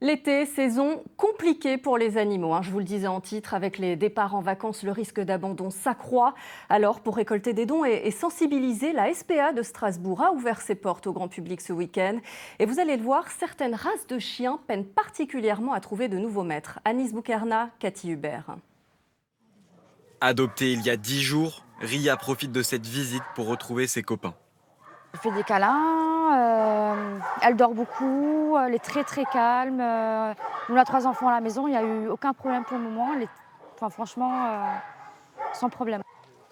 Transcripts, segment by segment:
L'été, saison compliquée pour les animaux. Je vous le disais en titre, avec les départs en vacances, le risque d'abandon s'accroît. Alors, pour récolter des dons et sensibiliser, la SPA de Strasbourg a ouvert ses portes au grand public ce week-end. Et vous allez le voir, certaines races de chiens peinent particulièrement à trouver de nouveaux maîtres. Anis Boukerna, Cathy Hubert. Adoptée il y a 10 jours, Ria profite de cette visite pour retrouver ses copains. Elle fait des câlins, elle dort beaucoup, elle est très très calme. On a 3 enfants à la maison, il n'y a eu aucun problème pour le moment. Franchement, sans problème.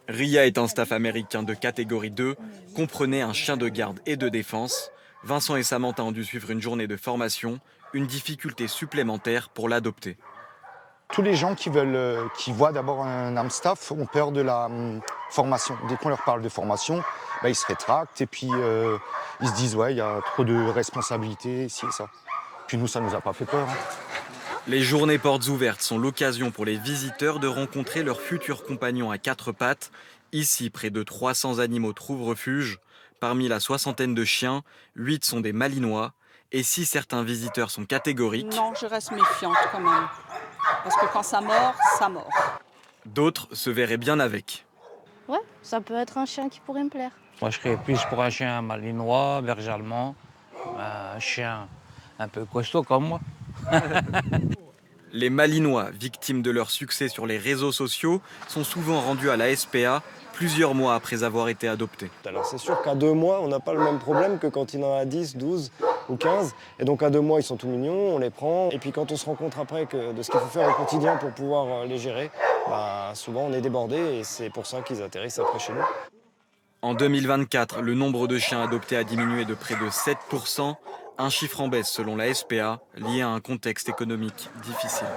Ria est un staff américain de catégorie 2, comprenait un chien de garde et de défense. Vincent et Samantha ont dû suivre une journée de formation, une difficulté supplémentaire pour l'adopter. Tous les gens qui voient d'abord un Amstaff ont peur de la formation. Dès qu'on leur parle de formation, ils se rétractent et puis ils se disent ouais, il y a trop de responsabilités, ci et ça. Puis nous, ça nous a pas fait peur. Les journées portes ouvertes sont l'occasion pour les visiteurs de rencontrer leurs futurs compagnons à 4 pattes. Ici, près de 300 animaux trouvent refuge. Parmi la soixantaine de chiens, 8 sont des malinois. Et si certains visiteurs sont catégoriques, non, je reste méfiante quand même. Parce que quand ça mord, ça mord. d'autres se verraient bien avec. Ouais, ça peut être un chien qui pourrait me plaire. Moi, je serais plus pour un chien malinois, berger allemand, un chien un peu costaud comme moi. Les malinois, victimes de leur succès sur les réseaux sociaux, sont souvent rendus à la SPA plusieurs mois après avoir été adoptés. Alors c'est sûr qu'à 2 mois, on n'a pas le même problème que quand il en a 10, 12 ou 15. Et donc à 2 mois, ils sont tout mignons, on les prend. Et puis quand on se rend compte après de ce qu'il faut faire au quotidien pour pouvoir les gérer, souvent on est débordé et c'est pour ça qu'ils atterrissent après chez nous. En 2024, le nombre de chiens adoptés a diminué de près de 7%, un chiffre en baisse selon la SPA, lié à un contexte économique difficile.